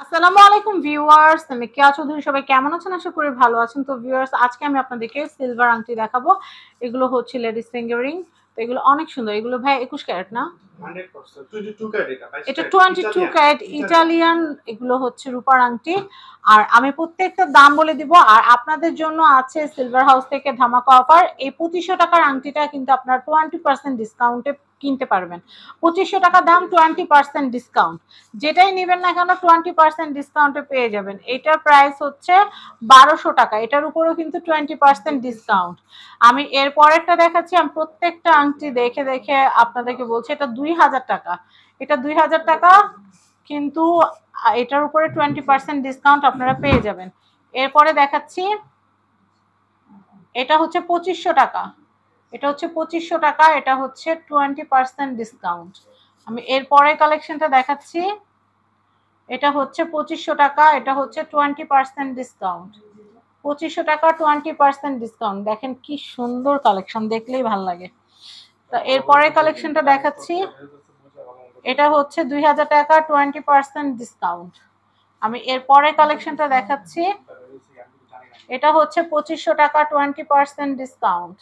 আসসালামু আলাইকুম ভিউয়ার্স, আমি কেয়া চৌধুরী। সবাই কেমন আছেন? আশা করি ভালো আছেন। তো ভিউয়ার্স, আজকে আমি আপনাদেরকে সিলভার আংটি দেখাবো। এগুলো হচ্ছে লেডিস ফিঙ্গার রিং। তো এগুলো অনেক সুন্দর। এগুলো ভাই 21 ক্যারেট না? 100% 22 ক্যারেট, এটা 22 এটা ক্যারেট 22 ইটালিয়ান ক্যারেট ইটালিয়ান। এগুলো হচ্ছে রূপার আংটি। আর আমি প্রত্যেকটা দাম বলে দিব। আর আপনাদের জন্য আছে সিলভার হাউস থেকে ধামাকা অফার। এই 2500 টাকার আংটিটা কিন্তু আপনার 20% ডিসকাউন্টে কিনতে পারবেন। 2500 টাকা দাম, 20% ডিসকাউন্ট। যেটাই নেবেন না কেন 20% ডিসকাউন্টে পেয়ে যাবেন। এটার প্রাইস হচ্ছে 1200 টাকা। এটার উপরেও কিন্তু 20% ডিসকাউন্ট। আমি এর পরেরটা দেখাচ্ছি। আমি প্রত্যেকটা আংটি দেখে দেখে আপনাদেরকে বলছি, এটা 2000 টাকা। এটা 2000 টাকা, কিন্তু এটার উপরে 20% ডিসকাউন্ট আপনারা পেয়ে যাবেন। এরপরে দেখাচ্ছি, এটা হচ্ছে 2500 টাকা। এটা হচ্ছে 2500 টাকা, এটা হচ্ছে 20% ডিসকাউন্ট। আমি এরপরে কালেকশনটা দেখাচ্ছি। এটা হচ্ছে 2500 টাকা, এটা হচ্ছে 20% ডিসকাউন্ট। 2500 টাকা, 20% ডিসকাউন্ট। দেখেন কি সুন্দর কালেকশন, দেখলেই ভালো লাগে। তো এরপরে কালেকশনটা দেখাচ্ছি। এটা হচ্ছে 2000 টাকা, 20% ডিসকাউন্ট। আমি এরপরে কালেকশনটা দেখাচ্ছি। এটা হচ্ছে 2500 টাকা, 20% ডিসকাউন্ট।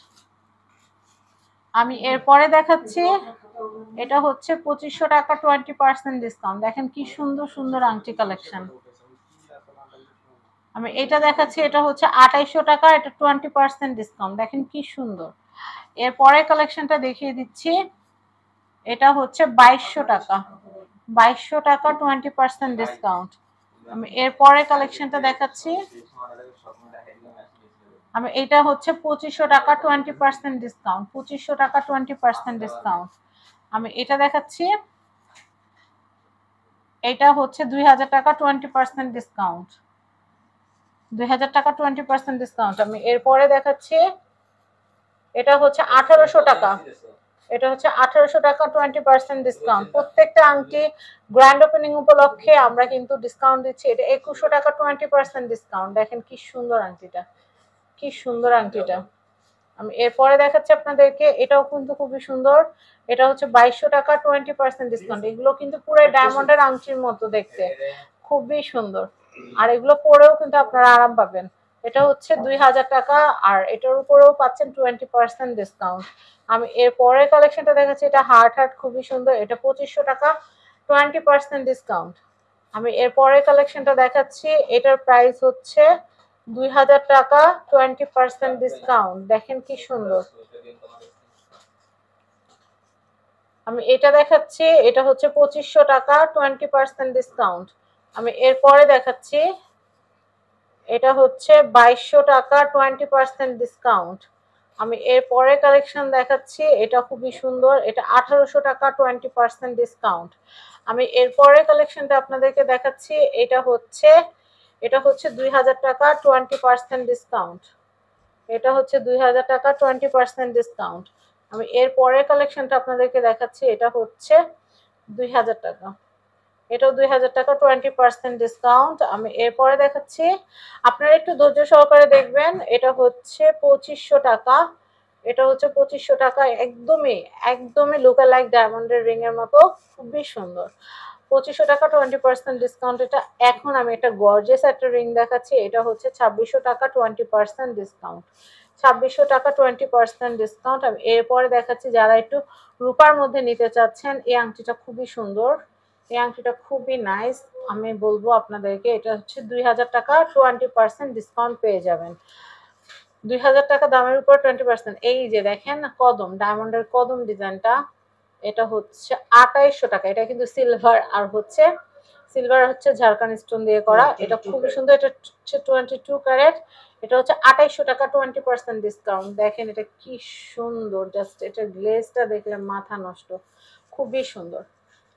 আমি এরপরে দেখাচ্ছি। এটা হচ্ছে 2500 টাকা, 20% ডিসকাউন্ট। দেখেন কি সুন্দর সুন্দর আংটি কালেকশন। আমি এটা দেখাচ্ছি। এটা হচ্ছে 2800 টাকা, এটা 20% ডিসকাউন্ট। দেখেন কি সুন্দর। এরপরে কালেকশনটা দেখিয়ে দিচ্ছি। এটা হচ্ছে 2200 টাকা। 2200 টাকা, 20% ডিসকাউন্ট। আমি এরপরে কালেকশনটা দেখাচ্ছি। আমি এটা হচ্ছে 2500 টাকা, 20% ডিসকাউন্ট। 2500 টাকা, 20% ডিসকাউন্ট। আমি এটা দেখাচ্ছি। এটা হচ্ছে 2000 টাকা, 20% ডিসকাউন্ট। 2000 টাকা, 20% ডিসকাউন্ট। আমি এরপরে দেখাচ্ছি। এটা হচ্ছে 1800 টাকা। এটা হচ্ছে 1800 টাকা, 20% ডিসকাউন্ট। প্রত্যেকটা আংটি গ্র্যান্ড ওপেনিং উপলক্ষে আমরা কিন্তু ডিসকাউন্ট দিচ্ছি। এটা 2100 টাকা, 20% ডিসকাউন্ট। দেখেন কি সুন্দর আংটিটা, কি সুন্দর আংটিটা। আমি এরপরে দেখাচ্ছি আপনাদেরকে। এটাও কিন্তু খুবই সুন্দর। এটা হচ্ছে 2200 টাকা, 20% ডিসকাউন্ট। এগুলো কিন্তু পুরো ডায়মন্ডের আংটির মতো দেখতে, খুবই সুন্দর। আর এগুলো পরেও কিন্তু আপনারা আরাম পাবেন। এটা হচ্ছে 2000 টাকা, আর এটার উপরেও পাচ্ছেন 20% ডিসকাউন্ট। আমি এর পরের কালেকশনটা দেখাচ্ছি। এটা হার্ট হার্ট, খুবই সুন্দর। এটা 2500 টাকা, 20% ডিসকাউন্ট। আমি এর পরের কালেকশনটা দেখাচ্ছি। এটার প্রাইস হচ্ছে 2000 টাকা, 20% ডিসকাউন্ট। দেখেন কি সুন্দর। আমি এটা দেখাচ্ছি। এটা হচ্ছে 2500 টাকা, 20% ডিসকাউন্ট। আমি এরপরে দেখাচ্ছি। এটা হচ্ছে 2200 টাকা, 20% ডিসকাউন্ট। আমি এর পরের কালেকশন দেখাচ্ছি। এটা খুবই সুন্দর। এটা 1800 টাকা, 20% ডিসকাউন্ট। আমি এর পরের কালেকশনটা আপনাদেরকে দেখাচ্ছি। এটা হচ্ছে 2000 টাকা, 20% ডিসকাউন্ট। এটা হচ্ছে 2000 টাকা, 20% ডিসকাউন্ট। আমি এর পরের কালেকশনটা আপনাদেরকে দেখাচ্ছি। এটা হচ্ছে 2000 টাকা। এটাও 2000 টাকা, 20% ডিসকাউন্ট। আমি এরপরে দেখাচ্ছি। আপনারা একটু ধৈর্য সহকারে দেখবেন। এটা হচ্ছে 2500 টাকা। এটা হচ্ছে 2500 টাকা। একদমই একদমই লুকা লাইক ডায়মন্ডের রিং এর মতো, খুবই সুন্দর। 2500 টাকা, 20% ডিসকাউন্ট। এটা এখন আমি একটা গর্জিয়াস একটা রিং দেখাচ্ছি। এটা হচ্ছে 2600 টাকা, 20% ডিসকাউন্ট। 2600 টাকা, 20% ডিসকাউন্ট। আমি এরপরে দেখাচ্ছি, যারা একটু রূপার মধ্যে নিতে চাচ্ছেন, এই আংটিটা খুবই সুন্দর। এই আংটিটা খুবই নাইস। আমি বলবো আপনাদেরকে, এটা হচ্ছে 2000 টাকা, 20% ডিসকাউন্ট পেয়ে যাবেন। 2000 টাকা দামের উপর 20%। এই যে দেখেন কদম, ডায়মন্ডের কদম ডিজাইনটা। এটা হচ্ছে 2800 টাকা। এটা কিন্তু সিলভার, আর হচ্ছে সিলভার হচ্ছে ঝাড়খান স্টোন দিয়ে করা। এটা খুবই সুন্দর। এটা হচ্ছে 22 ক্যারেট। এটা হচ্ছে 2800 টাকা, 20% ডিসকাউন্ট। দেখেন এটা কি সুন্দর, জাস্ট এটার গ্লেজটা দেখলে মাথা নষ্ট, খুবই সুন্দর।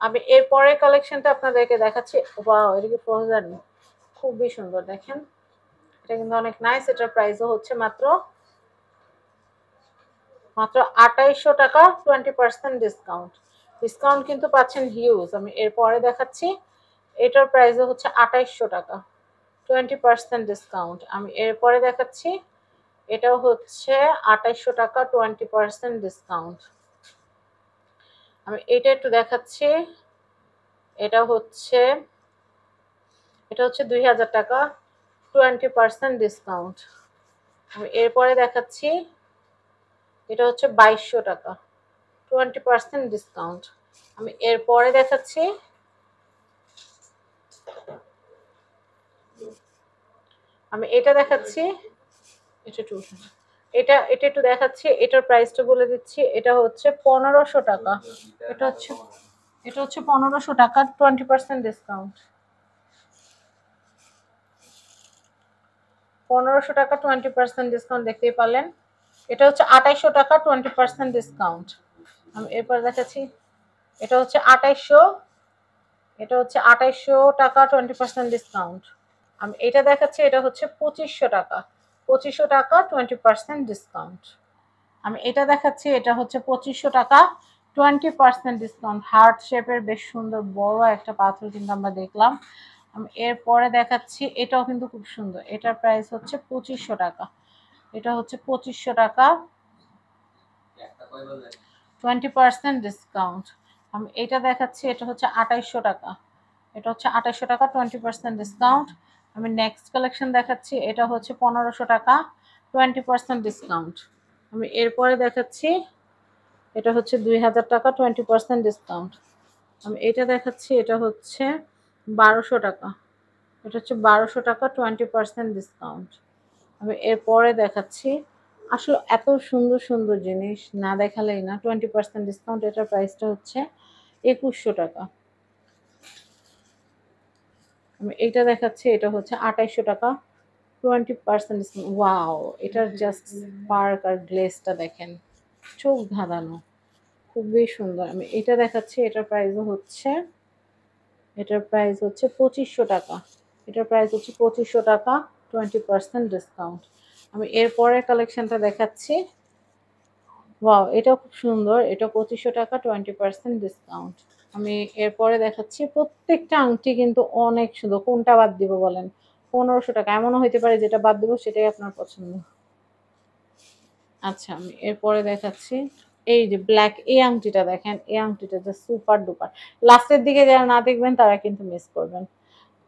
আমি এর পরের কালেকশনটা আপনাদেরকে দেখাচ্ছি। ওয়াও, এটা কি ফ্রোজেন, খুবই সুন্দর। দেখেন এটা কিন্তু অনেক নাইস। এটার প্রাইসও হচ্ছে মাত্র মাত্র 2800 টাকা, 20% ডিসকাউন্ট। ডিসকাউন্ট কিন্তু পাচ্ছেন হিউজ। আমি এরপরে দেখাচ্ছি। এটার প্রাইসও হচ্ছে 2800 টাকা, 20% ডিসকাউন্ট। আমি এরপরে দেখাচ্ছি। এটাও হচ্ছে 2800 টাকা, 20% ডিসকাউন্ট। আমি এটা একটু দেখাচ্ছি। এটা হচ্ছে এটা হচ্ছে 2000 টাকা 20% ডিসকাউন্ট। আমি এরপরে দেখাচ্ছি, এটা হচ্ছে 2200 টাকা 20% ডিসকাউন্ট। আমি এরপরে দেখাচ্ছি, আমি এটা দেখাচ্ছি, এটা একটু দেখাচ্ছি, এটার প্রাইসটা বলে দিচ্ছি। এটা হচ্ছে 1500 টাকা। এটা হচ্ছে 1500 টাকা 20% ডিসকাউন্ট। 1500 টাকা 20% ডিসকাউন্ট দেখতেই পারলেন। এটা হচ্ছে 2800 টাকা 20% ডিসকাউন্ট। আমি এরপর দেখাচ্ছি, এটা হচ্ছে 2800, এটা হচ্ছে 2800 টাকা 20% ডিসকাউন্ট। আমি এটা দেখাচ্ছি, এটা হচ্ছে 2500 টাকা 2500 টাকা 20% ডিসকাউন্ট। আমি এটা দেখাচ্ছি, এটা হচ্ছে 2500 টাকা 20% ডিসকাউন্ট। হার্ট শেপের বেশ সুন্দর বড় একটা পাথর কিন্তু আমরা দেখলাম। আমি এরপরে দেখাচ্ছি, এটাও কিন্তু খুব সুন্দর। এটার প্রাইস হচ্ছে 2500 টাকা। এটা হচ্ছে 2500 টাকা 20% ডিসকাউন্ট। আমি এটা দেখাচ্ছি, এটা হচ্ছে 2800 টাকা। এটা হচ্ছে 2800 টাকা 20% ডিসকাউন্ট। আমি নেক্সট কালেকশন দেখাচ্ছি, এটা হচ্ছে 1500 টাকা 20% ডিসকাউন্ট। আমি এরপরে দেখাচ্ছি, এটা হচ্ছে 2000 টাকা 20% ডিসকাউন্ট। আমি এটা দেখাচ্ছি, এটা হচ্ছে 1200 টাকা। এটা হচ্ছে 1200 টাকা 20% ডিসকাউন্ট। আমি এরপরে দেখাচ্ছি, আসলে এত সুন্দর সুন্দর জিনিস না দেখালেই না। 20% ডিসকাউন্ট, এটার প্রাইসটা হচ্ছে 2100 টাকা। আমি এইটা দেখাচ্ছি, এটা হচ্ছে 2800 টাকা 20% ডিসকাউন্ট। ওয়াও, এটার জাস্ট স্পার্ক আর গ্লেজটা দেখেন, চোখ ধাঁধানো, খুবই সুন্দর। আমি এটা দেখাচ্ছি, এটার প্রাইস হচ্ছে 2500 টাকা। এটার প্রাইস হচ্ছে 2500 টাকা 20% ডিসকাউন্ট। আমি এরপরের কালেকশনটা দেখাচ্ছি। ওয়াও, এটাও খুব সুন্দর। এটা 2500 টাকা 20% ডিসকাউন্ট। আমি এরপরে দেখাচ্ছি, প্রত্যেকটা আংটি কিন্তু অনেক সুন্দর। কোনটা বাদ দিব বলেন? 1500 টাকা। এমনও হইতে পারে যেটা বাদ দিব সেটাই আপনার পছন্দ। আচ্ছা, আমি এরপরে দেখাচ্ছি, এই যে ব্ল্যাক এই আংটিটা দেখেন, এই আংটিটা জাস্ট সুপার ডুপার। লাস্টের দিকে যারা না দেখবেন তারা কিন্তু মিস করবেন।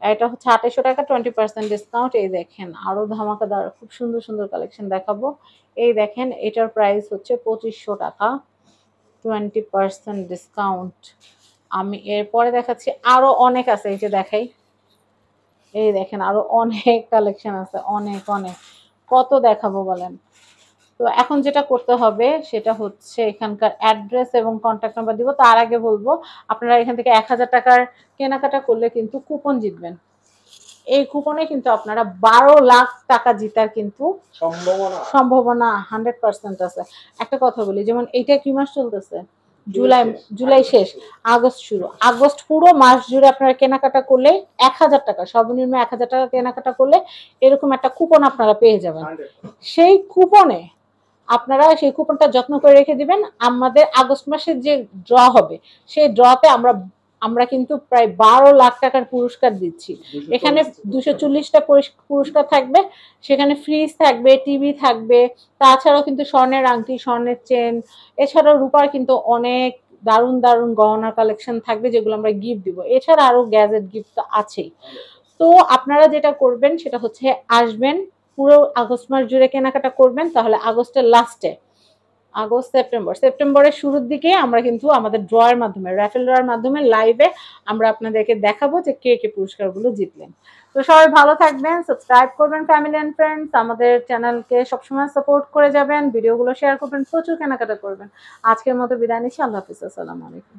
এটা হচ্ছে 2800 টাকা 20% ডিসকাউন্ট। এই দেখেন আরো ধামাকাদার খুব সুন্দর সুন্দর কালেকশন দেখাবো। এই দেখেন, এটার প্রাইস হচ্ছে 2500 টাকা 20% ডিসকাউন্ট। আমি এরপরে দেখাচ্ছি, আরো অনেক আছে, এই যে দেখাই, এই দেখেন আরো অনেক কালেকশন আছে, অনেক অনেক, কত দেখাবো বলেন। তো এখন যেটা করতে হবে সেটা হচ্ছে এখানকার অ্যাড্রেস এবং কন্ট্যাক্ট নাম্বার দিব। তার আগে বলবো, আপনারা এখান থেকে 1000 টাকার কেনাকাটা করলে কিন্তু কুপন জিতবেন। এই কুপনে কিন্তু আপনারা 12 লাখ টাকা জিতার কিন্তু সম্ভাবনা 100% আছে। একটা কথা বলি, যেমন এইটা কি মাস চলতেছে? জুলাই শেষ, আগস্ট শুরু। আগস্ট পুরো মাস জুড়ে আপনারা কেনাকাটা করলে 1000 টাকা, সর্বনিম্ন 1000 টাকা কেনাকাটা করলে এরকম একটা কুপন আপনারা পেয়ে যাবেন। সেই কুপনে আপনারা সেই কুপনটা যত্ন করে রেখে দিবেন। আমাদের আগস্ট মাসের যে ড্র হবে, সেই ড্রতে আমরা কিন্তু প্রায় 12 লাখ টাকার পুরস্কার দিচ্ছি। এখানে 240টা পুরস্কার থাকবে, সেখানে ফ্রিজ থাকবে, টিভি থাকবে, তাছাড়াও কিন্তু স্বর্ণের আংটি, স্বর্ণের চেন, এছাড়াও রূপার কিন্তু অনেক দারুণ দারুণ গহনার কালেকশন থাকবে যেগুলো আমরা গিফট দিব। এছাড়া আরো গ্যাজেট গিফট তো আছেই। তো আপনারা যেটা করবেন সেটা হচ্ছে আসবেন, পুরো আগস্ট মাস জুড়ে কেনাকাটা করবেন, তাহলে আগস্টের লাস্টে, সেপ্টেম্বরের শুরুর দিকে আমরা কিন্তু আমাদের ড্রয়ের মাধ্যমে, র্যাফেল ড্রয়ের মাধ্যমে লাইভে আমরা আপনাদেরকে দেখাবো যে কে কে পুরস্কারগুলো জিতলেন। তো সবাই ভালো থাকবেন, সাবস্ক্রাইব করবেন ফ্যামিলি এন্ড ফ্রেন্ডস, আমাদের চ্যানেলকে সবসময় সাপোর্ট করে যাবেন, ভিডিওগুলো শেয়ার করবেন, প্রচুর কেনাকাটা করবেন। আজকের মতো বিদায় নিচ্ছি, আল্লাহ হাফিজ, আসসালামু আলাইকুম।